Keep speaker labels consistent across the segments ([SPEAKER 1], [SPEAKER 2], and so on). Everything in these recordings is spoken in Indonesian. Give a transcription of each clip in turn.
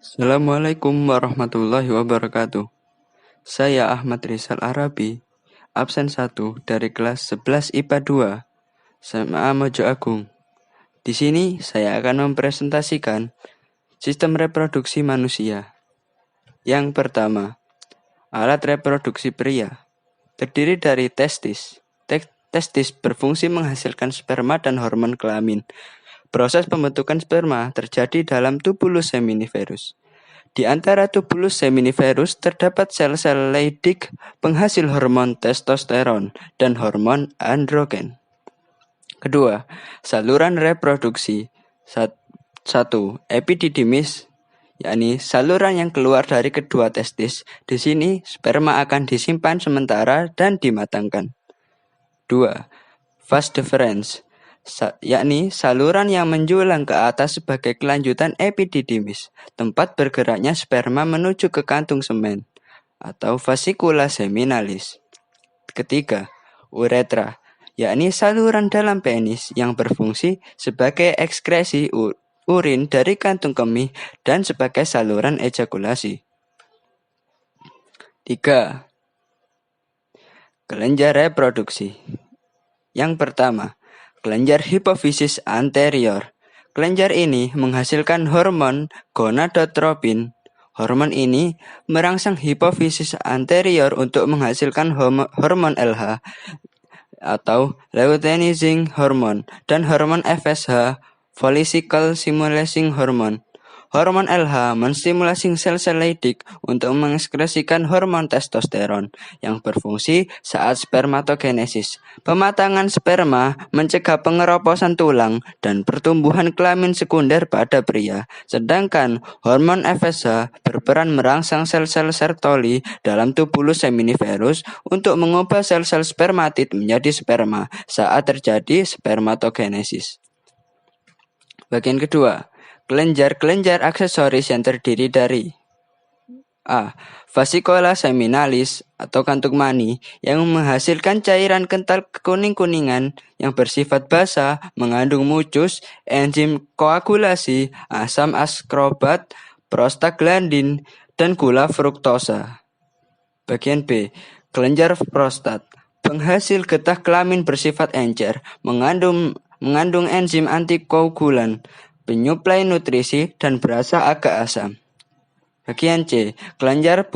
[SPEAKER 1] Assalamualaikum warahmatullahi wabarakatuh. Saya Ahmad Rizal Arabi, absen 1 dari kelas 11 IPA 2, SMA Mojo Agung. Di sini saya akan mempresentasikan sistem reproduksi manusia. Yang pertama, alat reproduksi pria. Terdiri dari testis. Testis berfungsi menghasilkan sperma dan hormon kelamin. Proses pembentukan sperma terjadi dalam tubulus seminiferus. Di antara tubulus seminiferus terdapat sel-sel Leydig penghasil hormon testosteron dan hormon androgen. Kedua, saluran reproduksi. 1. Epididymis, yakni saluran yang keluar dari kedua testis. Di sini sperma akan disimpan sementara dan dimatangkan. 2. Vas deferens, yakni saluran yang menjulang ke atas sebagai kelanjutan epididymis, tempat bergeraknya sperma menuju ke kantung semen atau vasikula seminalis. Ketiga, uretra, yakni saluran dalam penis yang berfungsi sebagai ekskresi urin dari kantung kemih dan sebagai saluran ejakulasi. 3. Kelenjar reproduksi. Yang pertama, kelenjar hipofisis anterior. Kelenjar ini menghasilkan hormon gonadotropin. Hormon ini merangsang hipofisis anterior untuk menghasilkan hormon LH atau luteinizing hormone dan hormon FSH, follicle stimulating hormone. Hormon LH menstimulasi sel-sel Leydig untuk mengekskresikan hormon testosteron yang berfungsi saat spermatogenesis. Pematangan sperma mencegah pengeroposan tulang dan pertumbuhan kelamin sekunder pada pria. Sedangkan hormon FSH berperan merangsang sel-sel Sertoli dalam tubulus seminiferus untuk mengubah sel-sel spermatid menjadi sperma saat terjadi spermatogenesis. Bagian kedua, kelenjar aksesoris yang terdiri dari A. Vasikula seminalis atau kantung mani yang menghasilkan cairan kental kuning-kuningan yang bersifat basah, mengandung mucus, enzim koagulasi, asam askorbat, prostaglandin, dan gula fruktosa. Bagian B. Kelenjar prostat, penghasil getah kelamin bersifat encer, mengandung enzim antikoagulan, penyuplai nutrisi, dan berasa agak asam. Bagian C. Kelenjar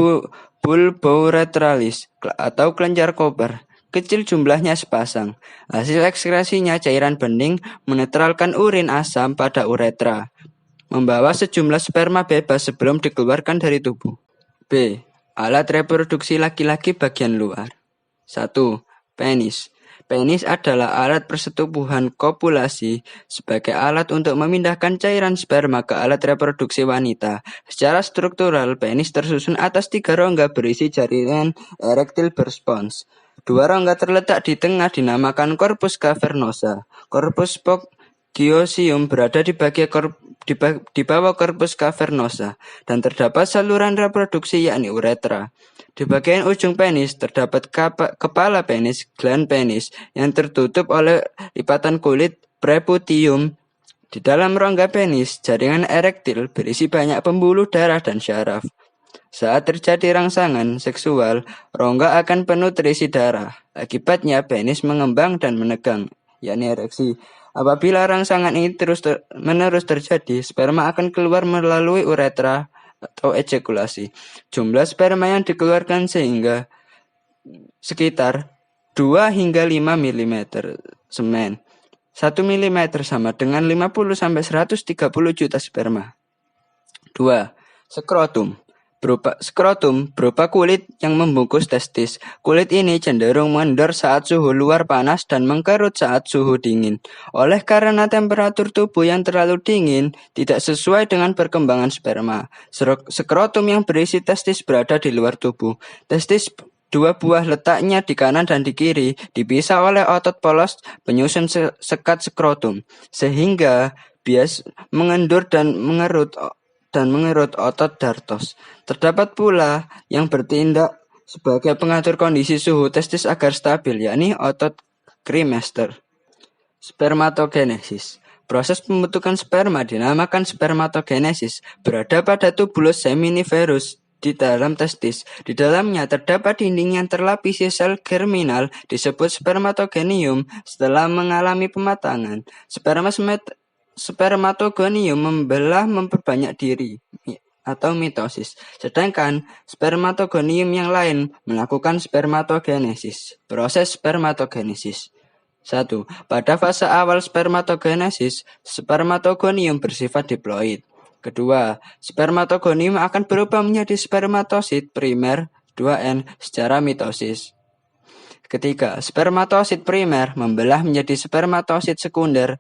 [SPEAKER 1] bulbouretralis atau kelenjar koper. Kecil jumlahnya sepasang. Hasil ekskresinya cairan bening menetralkan urin asam pada uretra, membawa sejumlah sperma bebas sebelum dikeluarkan dari tubuh. B. Alat reproduksi laki-laki bagian luar. 1. Penis. Penis adalah alat persetubuhan kopulasi sebagai alat untuk memindahkan cairan sperma ke alat reproduksi wanita. Secara struktural, penis tersusun atas 3 rongga berisi jaringan erektil berspons. 2 rongga terletak di tengah dinamakan corpus cavernosa. Corpus spogiosium berada di bawah corpus cavernosa dan terdapat saluran reproduksi yakni uretra. Di bagian ujung penis terdapat kepala penis, gland penis, yang tertutup oleh lipatan kulit preputium. Di dalam rongga penis, jaringan erektil berisi banyak pembuluh darah dan syaraf. Saat terjadi rangsangan seksual, rongga akan penuh terisi darah. Akibatnya penis mengembang dan menegang, yakni ereksi. Apabila rangsangan ini terus-menerus terjadi, sperma akan keluar melalui uretra atau ejakulasi. Jumlah sperma yang dikeluarkan sehingga sekitar 2 hingga 5 mm semen. 1 mm sama dengan 50-130 juta sperma. 2. Skrotum berupa kulit yang membungkus testis. Kulit ini cenderung mengendor saat suhu luar panas dan mengkerut saat suhu dingin. Oleh karena temperatur tubuh yang terlalu dingin tidak sesuai dengan perkembangan sperma. Skrotum yang berisi testis berada di luar tubuh. Testis 2 buah letaknya di kanan dan di kiri, dipisah oleh otot polos penyusun sekat skrotum, sehingga bias mengendur dan mengerut otot dartos. Terdapat pula yang bertindak sebagai pengatur kondisi suhu testis agar stabil, yakni otot Cremaster. Spermatogenesis. Proses pembentukan sperma dinamakan spermatogenesis, berada pada tubulus seminiferus di dalam testis. Di dalamnya terdapat dinding yang terlapisi sel germinal disebut spermatogonium. Setelah mengalami pematangan, spermatogonium memperbanyak diri atau mitosis. Sedangkan spermatogonium yang lain melakukan spermatogenesis. Proses spermatogenesis. 1. Pada fase awal spermatogenesis, spermatogonium bersifat diploid. Kedua, spermatogonium akan berubah menjadi spermatosit primer 2N secara mitosis. Ketiga, spermatosit primer membelah menjadi spermatosit sekunder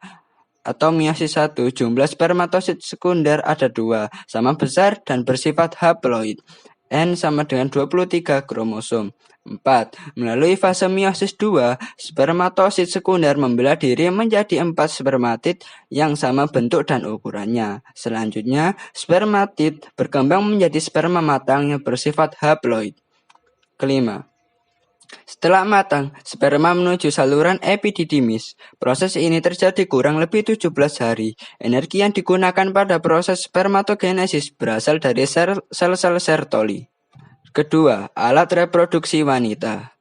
[SPEAKER 1] atau meiosis 1. Jumlah spermatosit sekunder ada 2, sama besar dan bersifat haploid. N sama dengan 23 kromosom. 4. Melalui fase meiosis 2, spermatosit sekunder membelah diri menjadi 4 spermatid yang sama bentuk dan ukurannya. Selanjutnya, spermatid berkembang menjadi sperma matang yang bersifat haploid. Kelima, setelah matang, sperma menuju saluran epididymis. Proses ini terjadi kurang lebih 17 hari. Energi yang digunakan pada proses spermatogenesis berasal dari sel-sel Sertoli. Kedua, alat reproduksi wanita.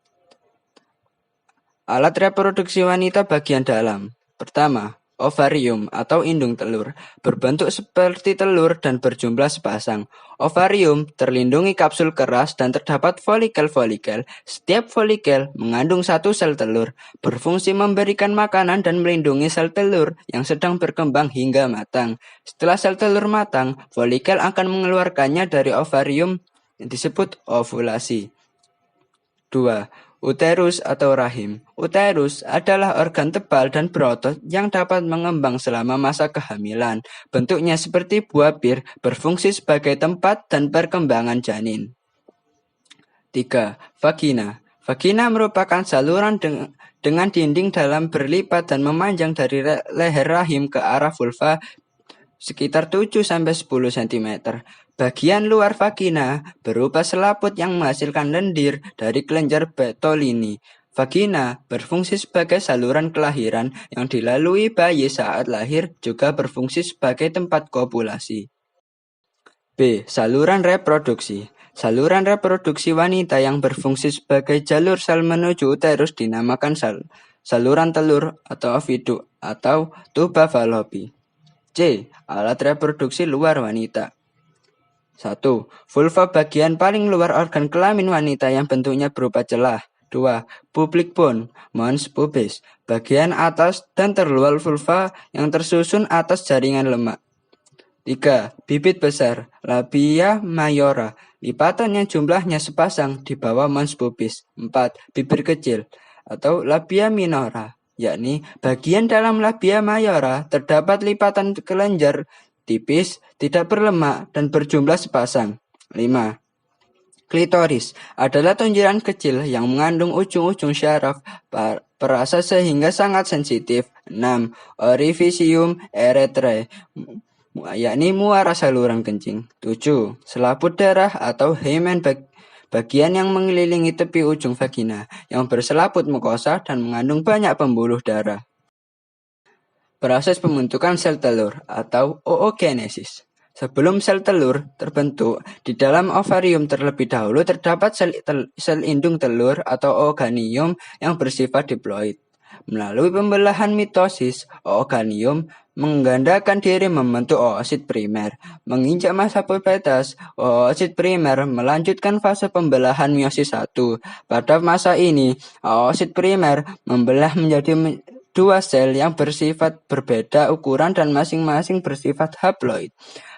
[SPEAKER 1] Alat reproduksi wanita bagian dalam. Pertama, ovarium atau indung telur, berbentuk seperti telur dan berjumlah sepasang. Ovarium terlindungi kapsul keras dan terdapat folikel-folikel. Setiap folikel mengandung satu sel telur, berfungsi memberikan makanan dan melindungi sel telur yang sedang berkembang hingga matang. Setelah sel telur matang, folikel akan mengeluarkannya dari ovarium yang disebut ovulasi. 2. Uterus atau rahim. Uterus adalah organ tebal dan berotot yang dapat mengembang selama masa kehamilan. Bentuknya seperti buah bir, berfungsi sebagai tempat dan perkembangan janin. 3. Vagina. Vagina merupakan saluran dengan dinding dalam berlipat dan memanjang dari leher rahim ke arah vulva sekitar 7-10 cm. Bagian luar vagina berupa selaput yang menghasilkan lendir dari kelenjar Bertolini. Vagina berfungsi sebagai saluran kelahiran yang dilalui bayi saat lahir, juga berfungsi sebagai tempat kopulasi. B. Saluran reproduksi. Saluran reproduksi wanita yang berfungsi sebagai jalur sel menuju uterus dinamakan saluran telur atau oviduk atau tuba fallopi. C. Alat reproduksi luar wanita. 1. Vulva bagian paling luar organ kelamin wanita yang bentuknya berupa celah. 2. Public bone, mons pubis, bagian atas dan terluar vulva yang tersusun atas jaringan lemak. 3. Bibit besar, labia mayora, lipatan yang jumlahnya sepasang di bawah mons pubis. 4. Bibir kecil atau labia minora, yakni bagian dalam labia mayora terdapat lipatan kelenjar tipis, tidak berlemak, dan berjumlah sepasang. 5. Klitoris adalah tunjuran kecil yang mengandung ujung-ujung syaraf perasa sehingga sangat sensitif. 6. Orifisium eretrae, yakni muara saluran kencing. 7. Selaput darah atau hymen bagian yang mengelilingi tepi ujung vagina, yang berselaput mukosa dan mengandung banyak pembuluh darah. Proses pembentukan sel telur atau oogenesis. Sebelum sel telur terbentuk, di dalam ovarium terlebih dahulu terdapat sel indung telur atau ooganium yang bersifat diploid. Melalui pembelahan mitosis, ooganium menggandakan diri membentuk oosit primer. Menginjak masa pubertas, oosit primer melanjutkan fase pembelahan meiosis 1. Pada masa ini, oosit primer membelah menjadi 2 sel yang bersifat berbeda ukuran dan masing-masing bersifat haploid.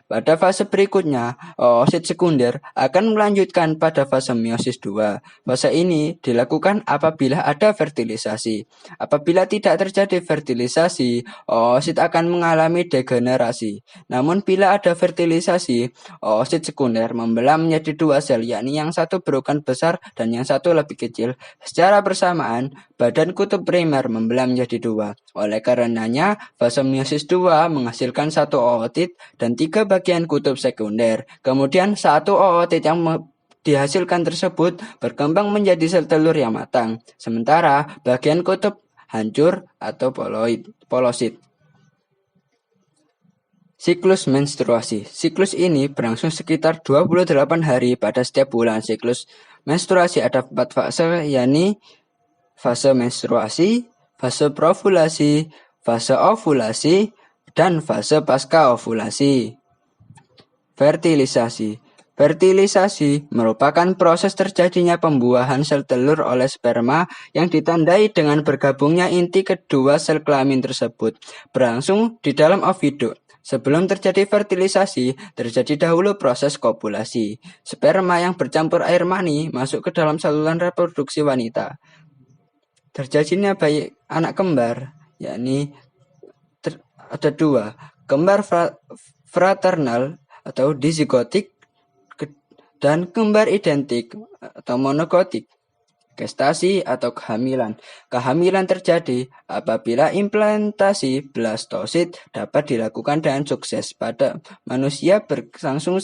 [SPEAKER 1] Pada fase berikutnya, oosit sekunder akan melanjutkan pada fase meiosis 2. Fase ini dilakukan apabila ada fertilisasi. Apabila tidak terjadi fertilisasi, oosit akan mengalami degenerasi. Namun bila ada fertilisasi, oosit sekunder membelah menjadi 2 sel, yakni yang satu berukuran besar dan yang satu lebih kecil. Secara bersamaan, badan kutub primer membelah menjadi 2. Oleh karenanya, fase meiosis 2 menghasilkan 1 ootit dan 3 bagian kutub sekunder. Kemudian 1 ootit yang dihasilkan tersebut berkembang menjadi sel telur yang matang. Sementara bagian kutub hancur atau polosit. Siklus menstruasi. Siklus ini berlangsung sekitar 28 hari pada setiap bulan. Siklus menstruasi ada 4 fase, yakni fase menstruasi, fase provulasi, fase ovulasi, dan fase pasca ovulasi. Fertilisasi. Fertilisasi merupakan proses terjadinya pembuahan sel telur oleh sperma yang ditandai dengan bergabungnya inti kedua sel kelamin tersebut, berlangsung di dalam oviduct. Sebelum terjadi fertilisasi, terjadi dahulu proses kopulasi. Sperma yang bercampur air mani masuk ke dalam saluran reproduksi wanita. Terjadinya bayi anak kembar, yakni ada 2, kembar fraternal atau dizigotik dan kembar identik atau monogotik. Gestasi atau kehamilan. Kehamilan terjadi apabila implantasi blastosit dapat dilakukan dengan sukses pada manusia berlangsung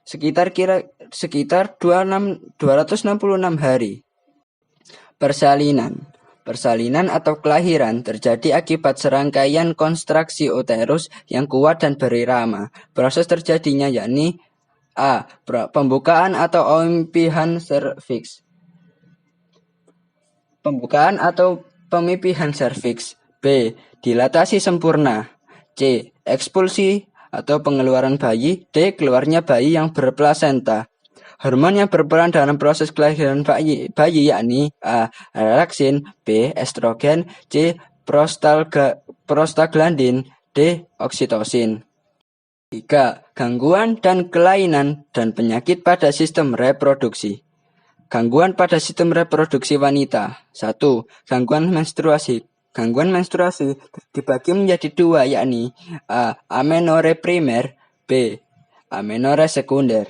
[SPEAKER 1] sekitar 266 hari. Persalinan. Persalinan atau kelahiran terjadi akibat serangkaian kontraksi uterus yang kuat dan berirama. Proses terjadinya yakni A. Pembukaan atau pemipihan serviks. Pembukaan atau pemipihan serviks. B. Dilatasi sempurna. C. Ekspulsi atau pengeluaran bayi. D. Keluarnya bayi yang berplasenta. Hormon yang berperan dalam proses kelahiran bayi yakni A. Relaksin, B. Estrogen, C. Prostaglandin, D. Oksitosin. 3. Gangguan dan kelainan dan penyakit pada sistem reproduksi. Gangguan pada sistem reproduksi wanita. 1. Gangguan menstruasi. Gangguan menstruasi dibagi menjadi 2, yakni A. Amenore primer, B. Amenore sekunder.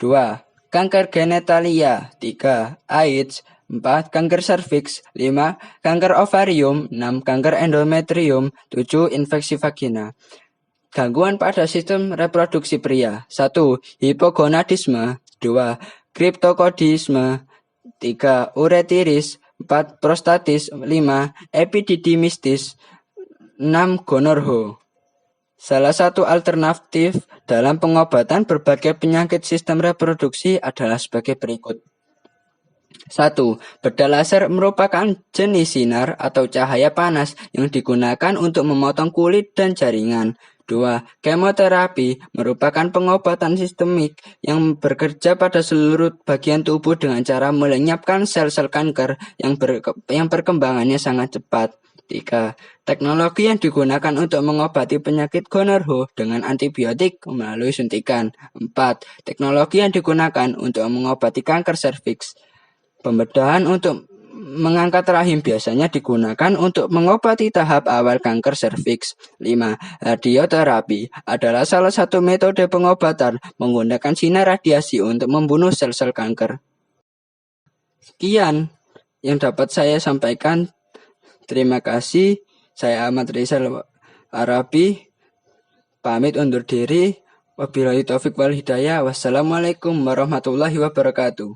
[SPEAKER 1] 2. Kanker genitalia. 3. AIDS. 4. Kanker serviks. 5. Kanker ovarium. 6. Kanker endometrium. 7. Infeksi vagina. Gangguan pada sistem reproduksi pria. 1. Hipogonadisme. 2. Kriptokodisme. 3. Uretiris. 4. Prostatis. 5. Epididymistis. 6. Gonorrhea. Salah satu alternatif dalam pengobatan berbagai penyakit sistem reproduksi adalah sebagai berikut. 1. Bedah laser merupakan jenis sinar atau cahaya panas yang digunakan untuk memotong kulit dan jaringan. 2. Kemoterapi merupakan pengobatan sistemik yang bekerja pada seluruh bagian tubuh dengan cara melenyapkan sel-sel kanker yang perkembangannya sangat cepat. 3. Teknologi yang digunakan untuk mengobati penyakit gonorrhea dengan antibiotik melalui suntikan. 4. Teknologi yang digunakan untuk mengobati kanker serviks. Pembedahan untuk mengangkat rahim biasanya digunakan untuk mengobati tahap awal kanker serviks. 5. Radioterapi adalah salah satu metode pengobatan menggunakan sinar radiasi untuk membunuh sel-sel kanker. Sekian yang dapat saya sampaikan. Terima kasih. Saya Ahmad Rizal Arabi. Pamit undur diri. Wabillahi taufik wal hidayah. Wassalamualaikum warahmatullahi wabarakatuh.